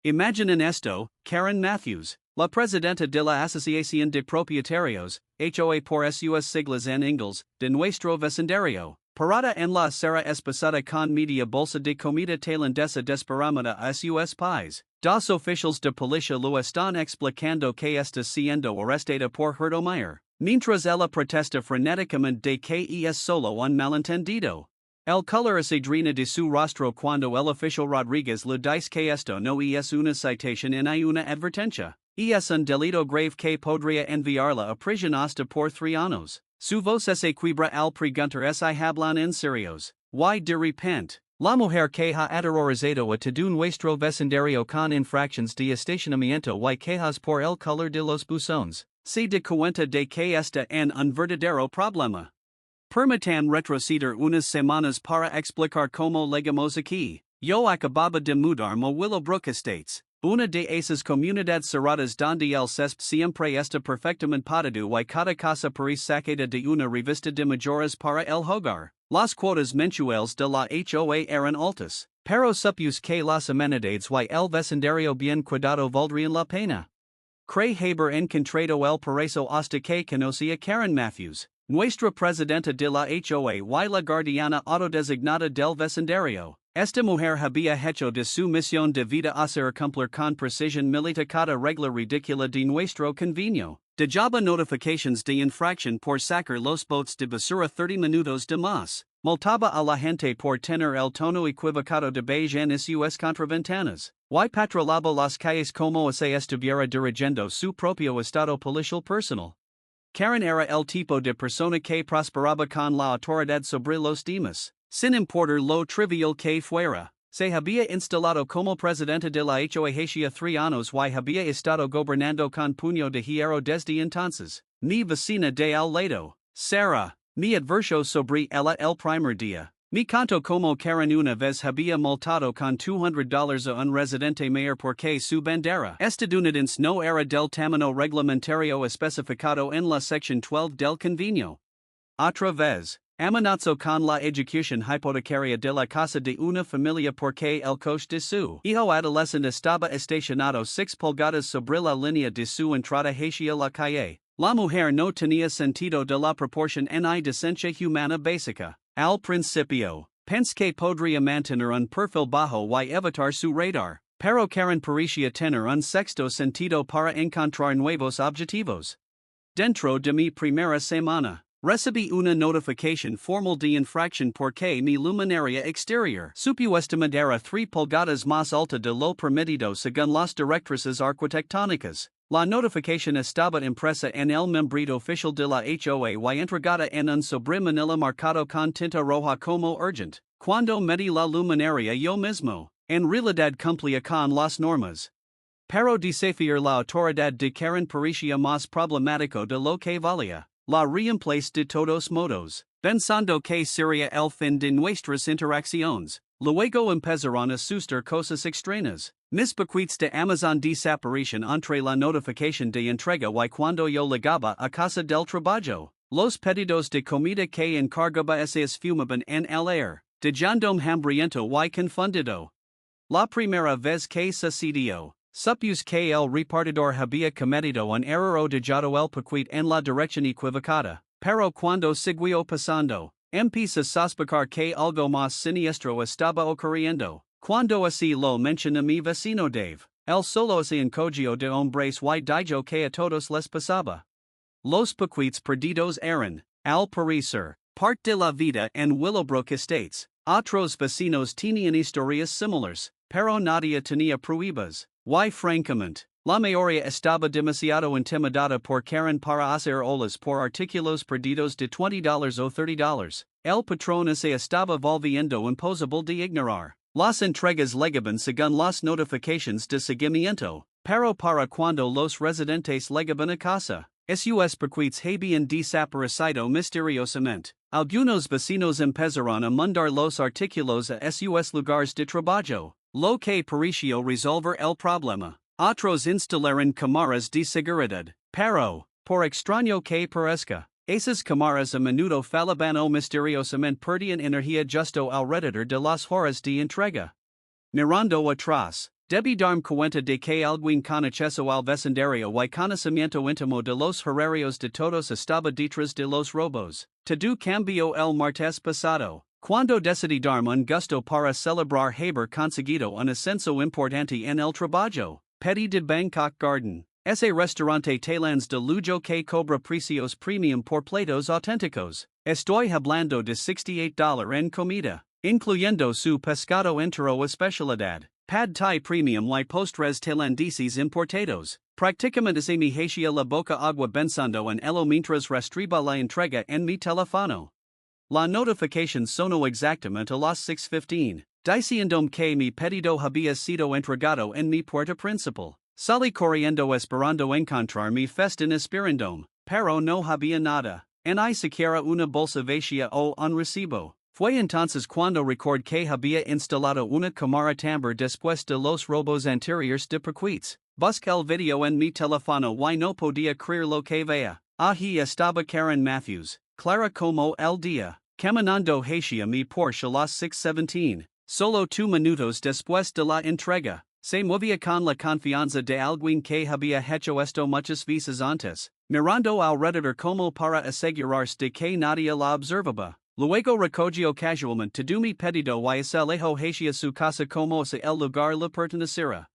Imaginen esto, Karen Matthews, la presidenta de la Asociación de Propietarios, HOA por sus siglas en inglés, de nuestro vecindario, parada en la acera espesada con media bolsa de comida tailandesa desparamada a sus pies. Dos oficiales de policía lo están explicando que está siendo arrestada por Hurto mientras ella protesta frenéticamente de que es solo un malentendido. El color acidrina de su rostro cuando el oficial Rodríguez le dice que esto no es una citación en hay una advertencia. Es un delito grave que podría enviarla a prisión hasta por 3 años. Su voz se quiebra al preguntar si hablan en serios. Y de repente, la mujer que ha aterrorizado a todo nuestro vecindario con infracciones de estacionamiento y quejas por el color de los buzones, se da cuenta de que está en un verdadero problema. Permitan retroceder unas semanas para explicar cómo llegamos aquí. Yo acababa de mudarme a Willowbrook Estates, una de esas comunidades cerradas donde el césped siempre está perfectamente podado y cada casa parece sacada de una revista de mayores para el hogar. Las cuotas mensuales de la HOA eran altas, pero supuse que las amenidades y el vecindario bien cuidado valdrían la pena. Cray haber encontrado el paraíso hasta que conocí a Karen Matthews, nuestra presidenta de la HOA y la guardiana autodesignada del vecindario. Esta mujer había hecho de su misión de vida hacer cumplir con precisión militar cada regla ridícula de nuestro convenio. Dejaba notifications de infracción por sacar los botes de basura 30 minutos de más. Multaba a la gente por tener el tono equivocado de beige en sus contraventanas. Y patrolaba las calles como si estuviera dirigiendo su propio estado policial personal. Karen era el tipo de persona que prosperaba con la autoridad sobre los demás, sin importar lo trivial que fuera. Se había instalado como presidenta de la HOA hacía 3 años y había estado gobernando con puño de hierro desde entonces. Mi vecina de al lado, Sarah, me advirtió sobre ella el primer día. Me contó como Karen una vez había multado con $200 a un residente mayor porque su bandera estadounidense no era del tamaño reglamentario especificado en la sección 12 del convenio. Otra vez, amenazó con la ejecución hipotecaria de la casa de una familia porque el coche de su hijo adolescente estaba estacionado 6 pulgadas sobre la línea de su entrada hacia la calle. La mujer no tenía sentido de la proporción ni decencia humana básica. Al principio, pensé que podría mantener un perfil bajo y evitar su radar, pero Karen parecía tener un sexto sentido para encontrar nuevos objetivos. Dentro de mi primera semana, recibí una notificación formal de infracción porque mi luminaria exterior supuestamente era 3 pulgadas más alta de lo permitido según las directrices arquitectónicas. La notificación estaba impresa en el membrete oficial de la HOA y entregada en un sobre manila marcado con tinta roja como urgent. Cuando medí la luminaria yo mismo, en realidad cumplía con las normas. Pero desafiar la autoridad de Karen parecía más problemático de lo que valía. La reemplace de todos modos, pensando que sería el fin de nuestras interacciones. Luego empezaron a suceder cosas extrañas. Mis paquetes de Amazon desaparecen entre la notificación de entrega y cuando yo llegaba a casa del trabajo. Los pedidos de comida que encargaba se esfumaban en el aire, dejándome hambriento y confundido. La primera vez que sucedió, supuse que el repartidor había cometido un error o dejado el paquete en la dirección equivocada, pero cuando siguió pasando, empecé a sospechar que algo más siniestro estaba ocurriendo. Cuando así lo mencioné mi vecino Dave, él solo se encogió de hombres y dijo que a todos les pasaba. Los paquetes perdidos eran, al parecer, parte de la vida en Willowbrook Estates. Otros vecinos tenían historias similares, pero nadie tenía pruebas. Y francamente, la mayoría estaba demasiado intimidada por Karen para hacer olas por artículos perdidos de $20 o $30. El patrón se estaba volviendo imposible de ignorar. Las entregas llegaban según las notificaciones de seguimiento, pero para cuando los residentes llegaban a casa, sus paquetes habían desaparecido misteriosamente. Algunos vecinos empezaron a mandar los artículos a sus lugares de trabajo, lo que pareció resolver el problema. Otros instalaron cámaras de seguridad, pero, por extraño que parezca, esas cámaras a menudo fallaban o misteriosamente perdían energía justo alrededor de las horas de entrega. Mirando atrás, Debbie darm cuenta de que alguien conocido al vecindario y conocimiento íntimo de los horarios de todos estaba detrás de los robos. Todo cambió el martes pasado, cuando decidí darme un gusto para celebrar haber conseguido un ascenso importante en el trabajo. Pedido de Bangkok Garden. Ese restaurante Thailand's de lujo que cobra precios premium por platos auténticos. Estoy hablando de $68 en comida, incluyendo su pescado entero especialidad. Pad Thai Premium y postres tailandeses importados. Prácticamente se me hacía la boca agua pensando en ello mientras restriba la entrega en mi teléfono. La notificación sonó exactamente a las 6:15, diciéndome que mi pedido había sido entregado en mi puerta principal. Salí corriendo esperando encontrar mi festín esperandome, pero no había nada, ni siquiera una bolsa vacía o un recibo. Fue entonces cuando recordé que había instalado una cámara también después de los robos anteriores de perquits. Busqué el video en mi teléfono y no podía creer lo que veía. Ahí estaba Karen Matthews, clara como el día, caminando hacia mi Porsche a las 6:17, solo 2 minutos después de la entrega. Se movía con la confianza de alguien que había hecho esto muchas veces antes, mirando alrededor como para asegurarse de que nadie la observaba. Luego recogió casualmente todo mi pedido y se alejó hacia su casa como si el lugar le perteneciera.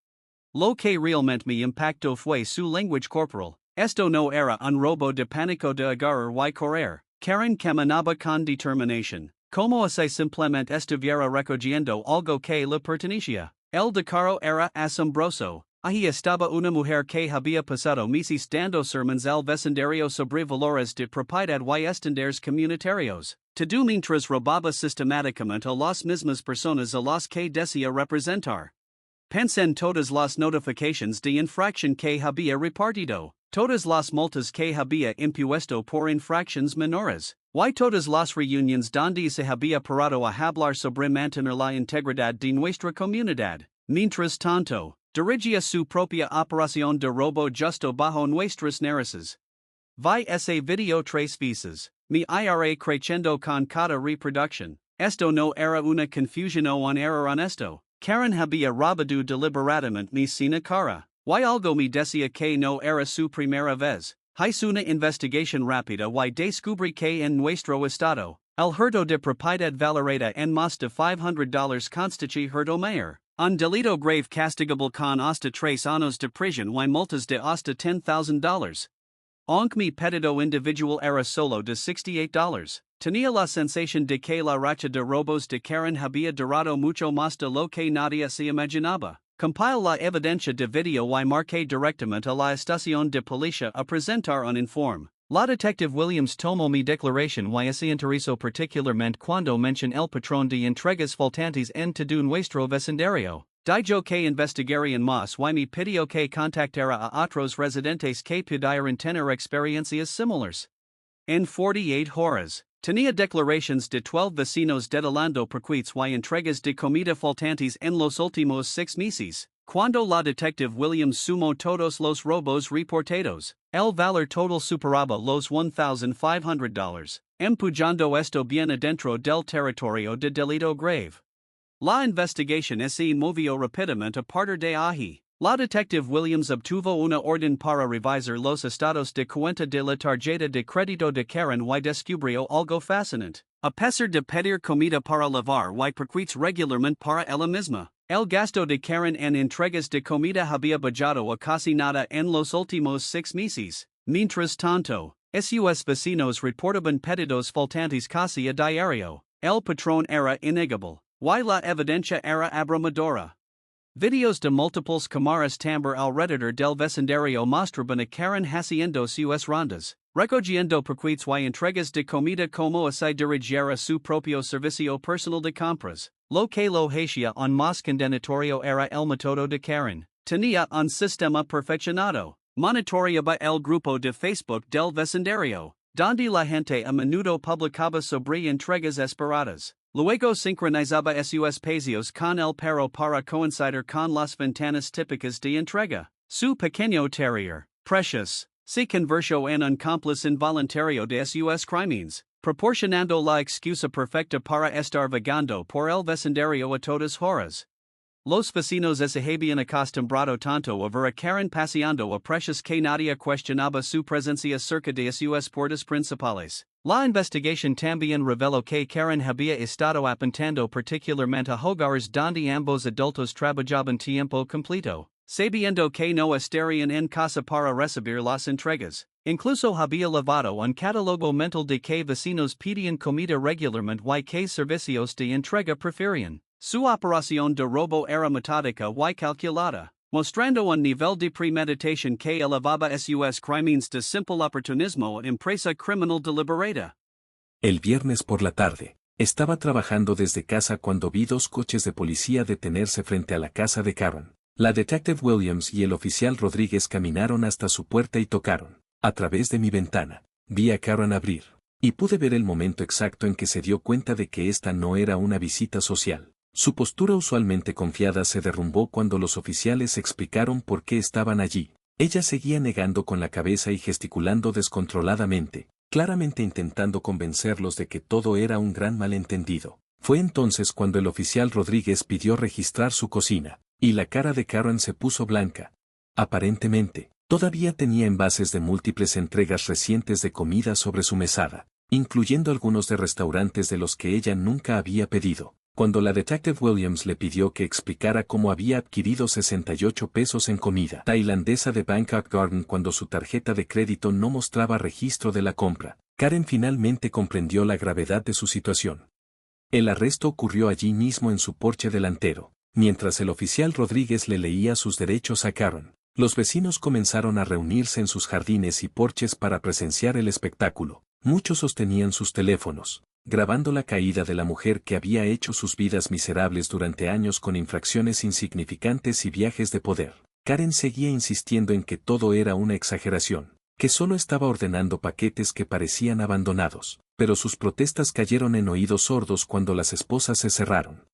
Lo que realmente me impactó fue su lenguaje corporal. Esto no era un robo de pánico de agarrar y correr. Karen caminaba con determinación, como si simplemente estuviera recogiendo algo que le pertenecía. El decoro era asombroso. Ahí estaba una mujer que había pasado meses dando sermones al vecindario sobre valores de propiedad y estándares comunitarios. Todo mientras robaba sistemáticamente a las mismas personas a las que decía representar. Pensé en todas las notificaciones de infracción que había repartido, todas las multas que había impuesto por infracciones menores, y todas las reuniones donde se había parado a hablar sobre mantener la integridad de nuestra comunidad. Mientras tanto, dirigía su propia operación de robo justo bajo nuestras narices. Vi ese video 3 veces, me iré creciendo con cada reproducción. Esto no era una confusión o un error honesto. Karen había robado deliberadamente mi sin cara. Y algo me decía que no era su primera vez. Hice una investigación rápida y descubrí que en nuestro estado, el hurto de propiedad valorada en más de $500 constituye hurto mayor. Un delito grave castigable con hasta 3 años de prisión y multas de hasta $10,000. Aunque mi pedido individual era solo de $68, tenía la sensación de que la racha de robos de Karen había durado mucho más de lo que nadie se imaginaba. Compile la evidencia de video y marqué directamente a la estación de policía a presentar un informe. La detective Williams tomó mi declaración y se interesó particularmente cuando mencionó el patrón de entregas faltantes en todo nuestro vecindario. Dijo que investigarían más y me pidió que contactara a otros residentes que pudieran tener experiencias similares. En 48 horas, tenía declaraciones de 12 vecinos detalando perquits y entregas de comida faltantes en los últimos 6 meses. Cuando la detective Williams sumó todos los robos reportados, el valor total superaba los $1,500, empujando esto bien adentro del territorio de delito grave. La investigación se movió rápidamente a partir de ahí. La detective Williams obtuvo una orden para revisar los estados de cuenta de la tarjeta de crédito de Karen y descubrió algo fascinante. A pesar de pedir comida para lavar y perquits regularmente para ella misma, el gasto de Karen en entregas de comida había bajado a casi nada en los últimos 6 meses. Mientras tanto, sus vecinos reportaban pedidos faltantes casi a diario. El patrón era innegable, y la evidencia era abrumadora. Videos de múltiples cámaras también alrededor del vecindario mostraban a Karen haciendo sus rondas, recogiendo perquits y entregas de comida como si dirigiera su propio servicio personal de compras. Lo que lo hacía un más condenatorio era el método de Karen. Tenía un sistema perfeccionado. Monitoreaba el grupo de Facebook del vecindario, donde la gente a menudo publicaba sobre entregas esperadas. Luego sincronizaba sus paseos con el perro para coincidir con las ventanas típicas de entrega. Su pequeño terrier, Precious, se convirtió en un cómplice involuntario de sus crímenes, proporcionando la excusa perfecta para estar vagando por el vecindario a todas horas. Los vecinos se habían acostumbrado tanto a ver a Karen paseando a precios que nadie cuestionaba su presencia cerca de sus puertas principales. La investigación también reveló que Karen había estado apuntando particularmente a hogares donde ambos adultos trabajaban tiempo completo, sabiendo que no estarían en casa para recibir las entregas. Incluso había llevado un catálogo mental de que vecinos pedían comida regularmente y que servicios de entrega preferían. Su operación de robo era metódica y calculada, mostrando un nivel de premeditación que elevaba sus crímenes de simple oportunismo a empresa criminal deliberada. El viernes por la tarde, estaba trabajando desde casa cuando vi dos coches de policía detenerse frente a la casa de Karen. La detective Williams y el oficial Rodríguez caminaron hasta su puerta y tocaron. A través de mi ventana, vi a Karen abrir, y pude ver el momento exacto en que se dio cuenta de que esta no era una visita social. Su postura usualmente confiada se derrumbó cuando los oficiales explicaron por qué estaban allí. Ella seguía negando con la cabeza y gesticulando descontroladamente, claramente intentando convencerlos de que todo era un gran malentendido. Fue entonces cuando el oficial Rodríguez pidió registrar su cocina, y la cara de Karen se puso blanca. Aparentemente, todavía tenía envases de múltiples entregas recientes de comida sobre su mesada, incluyendo algunos de restaurantes de los que ella nunca había pedido. Cuando la detective Williams le pidió que explicara cómo había adquirido 68 pesos en comida tailandesa de Bangkok Garden cuando su tarjeta de crédito no mostraba registro de la compra, Karen finalmente comprendió la gravedad de su situación. El arresto ocurrió allí mismo en su porche delantero, mientras el oficial Rodríguez le leía sus derechos a Karen. Los vecinos comenzaron a reunirse en sus jardines y porches para presenciar el espectáculo. Muchos sostenían sus teléfonos, grabando la caída de la mujer que había hecho sus vidas miserables durante años con infracciones insignificantes y viajes de poder. Karen seguía insistiendo en que todo era una exageración, que solo estaba ordenando paquetes que parecían abandonados, pero sus protestas cayeron en oídos sordos cuando las esposas se cerraron.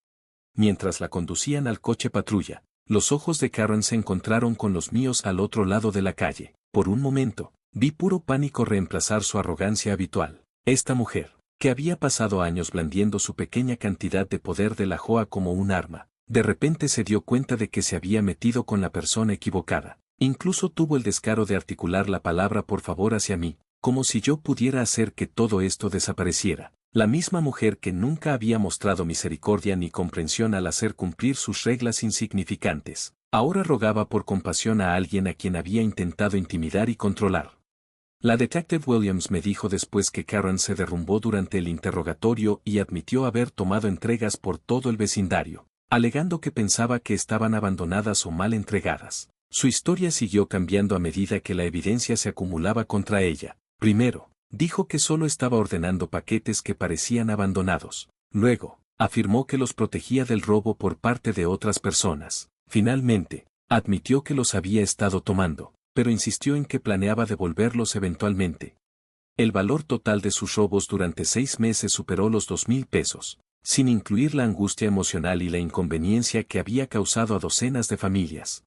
Mientras la conducían al coche patrulla, los ojos de Karen se encontraron con los míos al otro lado de la calle. Por un momento, vi puro pánico reemplazar su arrogancia habitual. Esta mujer, que había pasado años blandiendo su pequeña cantidad de poder de la HOA como un arma, de repente se dio cuenta de que se había metido con la persona equivocada. Incluso tuvo el descaro de articular la palabra por favor hacia mí, como si yo pudiera hacer que todo esto desapareciera. La misma mujer que nunca había mostrado misericordia ni comprensión al hacer cumplir sus reglas insignificantes, ahora rogaba por compasión a alguien a quien había intentado intimidar y controlar. La detective Williams me dijo después que Karen se derrumbó durante el interrogatorio y admitió haber tomado entregas por todo el vecindario, alegando que pensaba que estaban abandonadas o mal entregadas. Su historia siguió cambiando a medida que la evidencia se acumulaba contra ella. Primero, dijo que solo estaba ordenando paquetes que parecían abandonados. Luego, afirmó que los protegía del robo por parte de otras personas. Finalmente, admitió que los había estado tomando, pero insistió en que planeaba devolverlos eventualmente. El valor total de sus robos durante 6 meses superó los 2,000 pesos, sin incluir la angustia emocional y la inconveniencia que había causado a docenas de familias.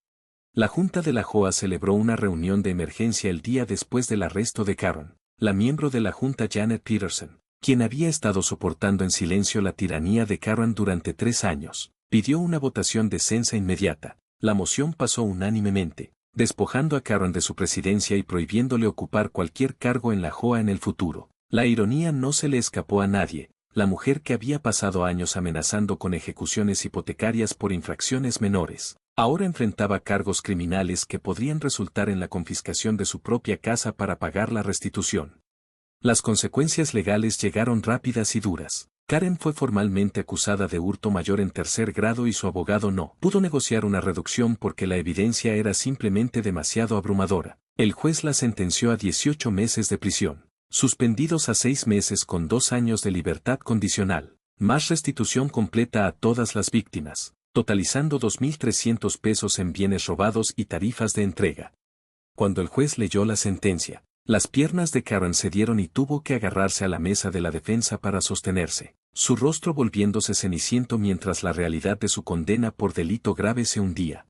La Junta de la HOA celebró una reunión de emergencia el día después del arresto de Karen. La miembro de la Junta Janet Peterson, quien había estado soportando en silencio la tiranía de Karen durante 3 años, pidió una votación de censura inmediata. La moción pasó unánimemente, despojando a Karen de su presidencia y prohibiéndole ocupar cualquier cargo en la HOA en el futuro. La ironía no se le escapó a nadie. La mujer que había pasado años amenazando con ejecuciones hipotecarias por infracciones menores, ahora enfrentaba cargos criminales que podrían resultar en la confiscación de su propia casa para pagar la restitución. Las consecuencias legales llegaron rápidas y duras. Karen fue formalmente acusada de hurto mayor en 3er grado y su abogado no pudo negociar una reducción porque la evidencia era simplemente demasiado abrumadora. El juez la sentenció a 18 meses de prisión, suspendidos a 6 meses con 2 años de libertad condicional, más restitución completa a todas las víctimas, totalizando 2,300 pesos en bienes robados y tarifas de entrega. Cuando el juez leyó la sentencia, las piernas de Karen cedieron y tuvo que agarrarse a la mesa de la defensa para sostenerse, su rostro volviéndose ceniciento mientras la realidad de su condena por delito grave se hundía.